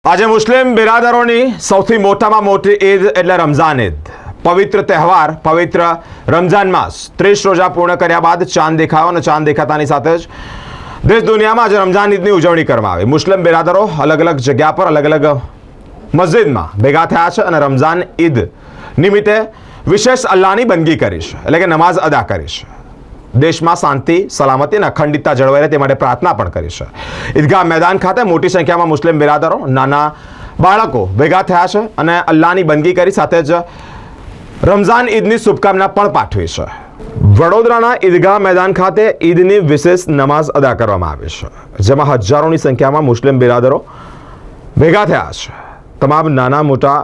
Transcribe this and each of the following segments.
આજે મુસ્લિમ બિરાદરોની સૌથી મોટામાં મોટી ઈદ એટલે રમઝાન ઈદ। પવિત્ર તહેવાર પવિત્ર રમઝાન માસ 30 રોજા પૂર્ણ કર્યા બાદ ચાંદ દેખાયો અને ચાંદ દેખાતાની સાથે જ દેશ દુનિયામાં આજે રમઝાન ઈદની ઉજવણી કરવામાં આવી। મુસ્લિમ બિરાદરો અલગ અલગ જગ્યા પર અલગ અલગ મસ્જિદમાં ભેગા થયા છે અને રમઝાન ઈદ નિમિત્તે વિશેષ અલ્લાહની બંદગી કરી છે, એટલે કે નમાઝ અદા કરી છે। દેશમાં શાંતિ સલામતી અને અખંડિતતા જળવાઈ રહે તે માટે પ્રાર્થના પણ કરી છે। ઈદગાહ મેદાન ખાતે મોટી સંખ્યામાં મુસ્લિમ બિરાદરો નાના બાળકો ભેગા થયા છે અને અલ્લાહની બંદગી કરી સાથે જ રમઝાન ઈદની શુભકામના પણ પાઠવી છે। વડોદરાના ઈદગાહ મેદાન ખાતે ઈદની વિશેષ નમાઝ અદા કરવામાં આવી છે, જેમાં હજારોની સંખ્યામાં મુસ્લિમ બિરાદરો ભેગા થયા છે। તમામ નાના મોટા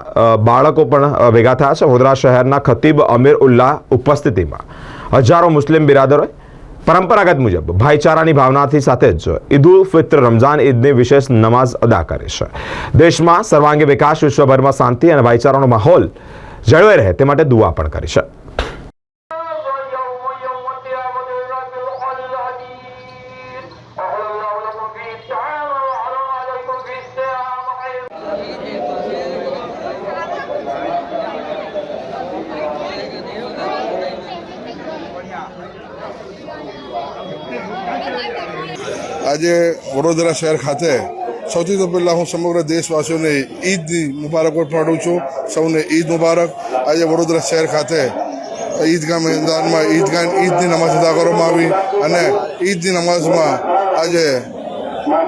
બાળકો પણ ભેગા થયા છે। વડોદરા શહેરના ખતીબ અમીર ઉલ્લાહ ઉપસ્થિતિમાં હજારો મુસ્લિમ બિરાદરોએ પરંપરાગત મુજબ ભાઈચારાની ભાવનાથી સાથે જ ઈદ ઉલ ફિત્ર રમઝાન ઈદની વિશેષ નમાઝ અદા કરી છે। દેશમાં સર્વાંગી વિકાસ, વિશ્વભરમાં શાંતિ અને ભાઈચારાનો માહોલ જળવાઈ રહે તે માટે દુઆ પણ કરી છે। આજે વડોદરા શહેર ખાતે સૌથી તો પહેલાં હું સમગ્ર દેશવાસીઓને ઈદની મુબારકબાદ પાઠવું છું। સૌને ઈદ મુબારક। આજે વડોદરા શહેર ખાતે ઈદગાહ મેદાનમાં ઈદની નમાઝ અદા કરવામાં આવી અને ઈદની નમાઝમાં આજે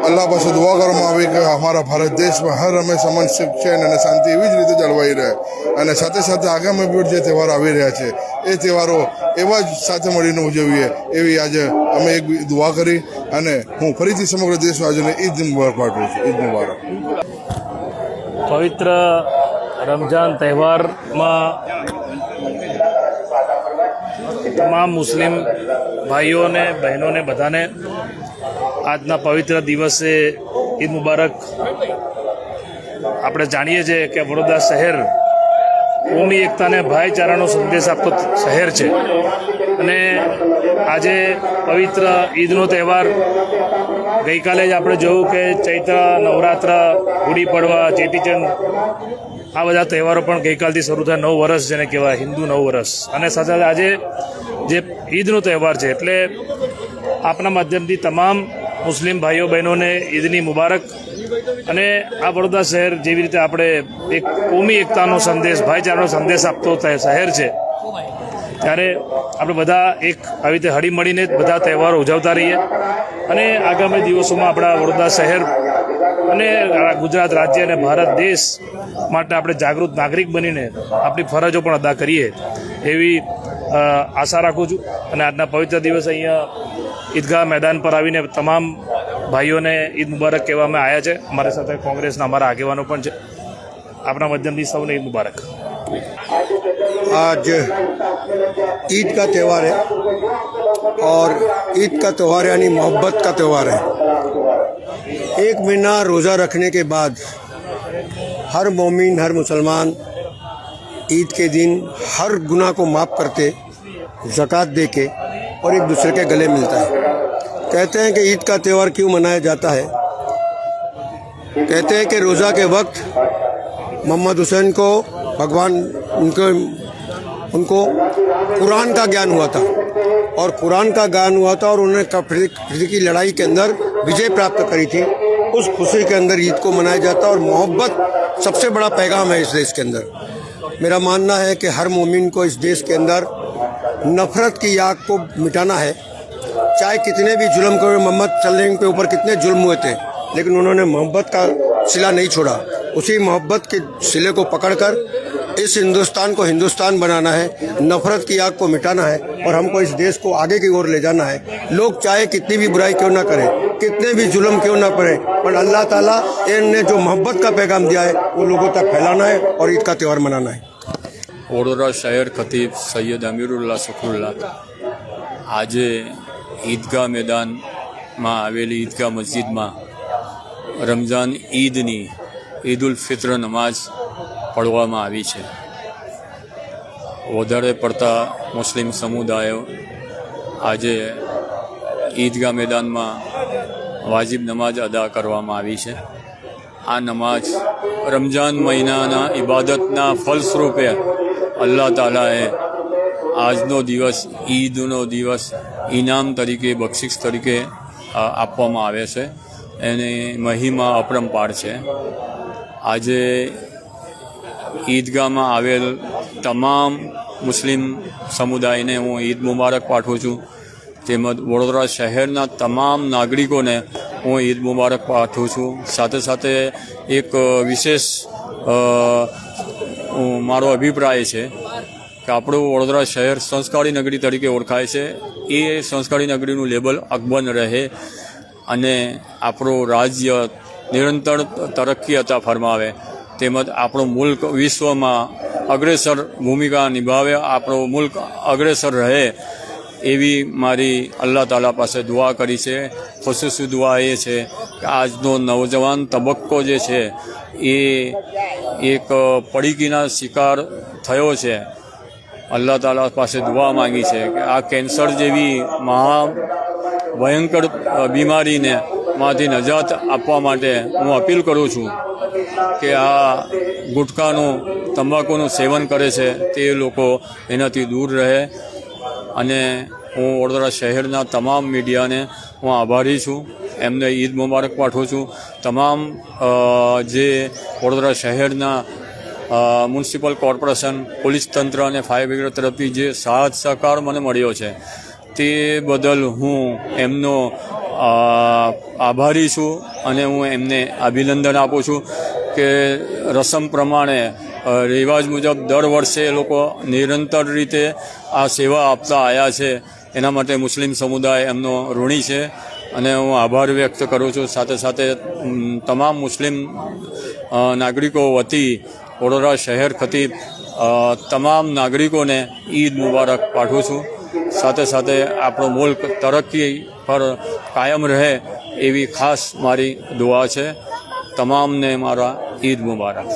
અલ્લાહ પાસે દુઆ કરવામાં આવી કે અમારા ભારત દેશમાં હર હંમેશા અમન, ચેન અને શાંતિ એવી જ રીતે જળવાઈ રહે અને સાથે સાથે આગામી પણ જે તહેવારો આવી રહ્યા છે એ તહેવારો એવા જ સાથે મળીને ઉજવીએ એવી આજે અમે એક દુઆ કરી અને હું ફરીથી સમગ્ર દેશવાસીઓને ઈદ મુબારક પાઠવું છું। ઈદ મુબારક। પવિત્ર રમઝાન તહેવારમાં તમામ મુસ્લિમ ભાઈઓને બહેનોને બધાને આજના પવિત્ર દિવસે ઈદ મુબારક। આપણે જાણીએ છીએ કે વડોદરા શહેર કોમી એકતાને ભાઈચારાનો સંદેશ આપતો શહેર છે અને આજે પવિત્ર ઈદનો તહેવાર ગઈકાલે જ આપણે જોયું કે ચૈત્ર નવરાત્ર, ગુડી પડવા, ચેટીચંદ આ બધા તહેવારો પણ ગઈકાલથી શરૂ થયા। 9 વર્ષ જેને કહેવાય હિન્દુ 9 વર્ષ અને સાથે સાથે આજે જે ઈદનો તહેવાર છે એટલે આપના માધ્યમથી તમામ મુસ્લિમ ભાઈઓ બહેનોને ઈદની મુબારક। અને આ વડોદરા શહેર જેવી રીતે આપણે એક કોમી એકતાનો સંદેશ, ભાઈચારાનો સંદેશ આપતો શહેર છે ત્યારે આપણે બધા એક આવી રીતે હળી મળીને બધા તહેવારો ઉજવતા રહીએ અને આગામી દિવસોમાં આપણા વડોદરા શહેર અને ગુજરાત રાજ્ય અને ભારત દેશ માટે આપણે જાગૃત નાગરિક બનીને આપણી ફરજો પણ અદા કરીએ એવી આશા રાખું છું। અને આજના પવિત્ર દિવસે અહીંયા ઈદગાહ મેદાન પર આવીને તમામ ભાઈઓને ઈદ મુબારક કહેવામાં આવ્યા છે। અમારી સાથે કોંગ્રેસના અમારા આગેવાનો પણ છે। આપણા માધ્યમથી સૌને ईद मुबारक। आज ईद का त्यौहार है और ईद का त्यौहार यानी मोहब्बत का त्यौहार है। 1 महीना रोज़ा रखने के बाद हर मोमिन, हर मुसलमान ईद के दिन हर गुनाह को माफ़ करते, ज़कात दे के और एक दूसरे के गले मिलता है। कहते हैं कि ईद का त्यौहार क्यों मनाया जाता है? कहते हैं कि रोज़ा के वक्त मोहम्मद हुसैन को भगवान उनको कुरान का ज्ञान हुआ था और कुरान का ज्ञान हुआ था और उन्होंने कफ्र की लड़ाई के अंदर विजय प्राप्त करी थी। उस खुशी के अंदर ईद को मनाया जाता है और मोहब्बत सबसे बड़ा पैगाम है इस देश के अंदर। मेरा मानना है कि हर मोमिन को इस देश के अंदर नफ़रत की आग को मिटाना है। चाहे कितने भी जुल्म करे, मोहम्मद सल्लल्लाहु के ऊपर कितने जुल्म हुए थे लेकिन उन्होंने मोहब्बत का सिला नहीं छोड़ा। उसी मोहब्बत के सिले को पकड़कर इस हिंदुस्तान को हिंदुस्तान बनाना है, नफ़रत की आग को मिटाना है और हमको इस देश को आगे की ओर ले जाना है। लोग चाहे कितनी भी बुराई क्यों ना करें, कितने भी जुल्म क्यों ना करें, पर अल्लाह ताला ने जो मोहब्बत का पैगाम दिया है वो लोगों तक फैलाना है और ईद का त्यौहार मनाना है। वडोदरा शहर खतीब सैयद अमीरुल्लाह शुक्रुल्लाह આજે ઈદગાહ મેદાનમાં આવેલી ઈદગાહ મસ્જિદમાં રમઝાન ઈદની ઈદ ઉલ ફિત્ર નમાઝ પઢવામાં આવી છે। વધારે પડતા મુસ્લિમ સમુદાયો આજે ઈદગાહ મેદાનમાં વાજિબ નમાજ અદા કરવામાં આવી છે આ નમાઝ રમઝાન મહિનાના ઇબાદતના ફલસ્વરૂપે અલ્લાહ તાલાએ આજનો દિવસ ઈદનો દિવસ ઇનામ તરીકે બક્ષિસ તરીકે આપવામાં આવે છે. એની મહિમા અપરંપાર છે. આજે ઈદગાહમાં આવેલ તમામ મુસ્લિમ સમુદાયને હું ઈદ મુબારક પાઠવું છું. તેમજ વડોદરા શહેરના તમામ નાગરિકોને હું ઈદ મુબારક પાઠવું છું. સાથે સાથે એક વિશેષ મારો અભિપ્રાય છે કે આપણું વડોદરા શહેર સંસ્કારી નગરી તરીકે ઓળખાય છે. એ સંસ્કારી નગરીનું લેબલ અકબંધ રહે અને આપણું રાજ્ય નિરંતર તરક્કી અતા ફરમાવે, તેમજ આપણું મુલ્ક વિશ્વમાં અગ્રેસર ભૂમિકા નિભાવે, આપણું મુલ્ક અગ્રેસર રહે એવી મારી અલ્લાહ તાલા પાસે દુઆ કરી છે. ખુશૂસી દુઆ એ છે કે આજનો નવજવાન તબક્કો જે છે એ એક પડીકીના શિકાર થયો છે. અલ્લાહ તાલા પાસે દુઆ માંગી છે કે આ કેન્સર જેવી મહા ભયંકર બીમારીને માંથી નજાત આપવા માટે હું અપીલ કરું છું કે આ ગુટખાનું તંબાકુનું સેવન કરે છે તે લોકો એનાથી દૂર રહે. અને હું વડોદરા શહેરના તમામ મીડિયાને હું આભારી છું, એમને ઈદ મુબારક પાઠવું છું. તમામ જે વડોદરા શહેરના મ્યુનિસિપલ કોર્પોરેશન, પોલીસ તંત્ર અને ફાયર બ્રિગેડ તરફથી જે સાથ સહકાર મને મળ્યો છે તે બદલ હું એમનો આભારી છું અને હું એમને અભિનંદન આપું છું કે રસમ પ્રમાણે રિવાજ મુજબ દર વર્ષે એ લોકો નિરંતર રીતે આ સેવા આપતા આવ્યા છે. એના માટે મુસ્લિમ સમુદાય એમનો ઋણી છે અને હું આભાર વ્યક્ત કરું છું. સાથે સાથે તમામ મુસ્લિમ નાગરિકો વતી વડોદરા શહેર ખતીબ તમામ નાગરિકોને ઈદ મુબારક પાઠવું છું. સાથે સાથે આપણો મુલ્ક તરક્કી પર કાયમ રહે એવી ખાસ મારી દુઆ છે. તમામને મારા ઈદ મુબારક.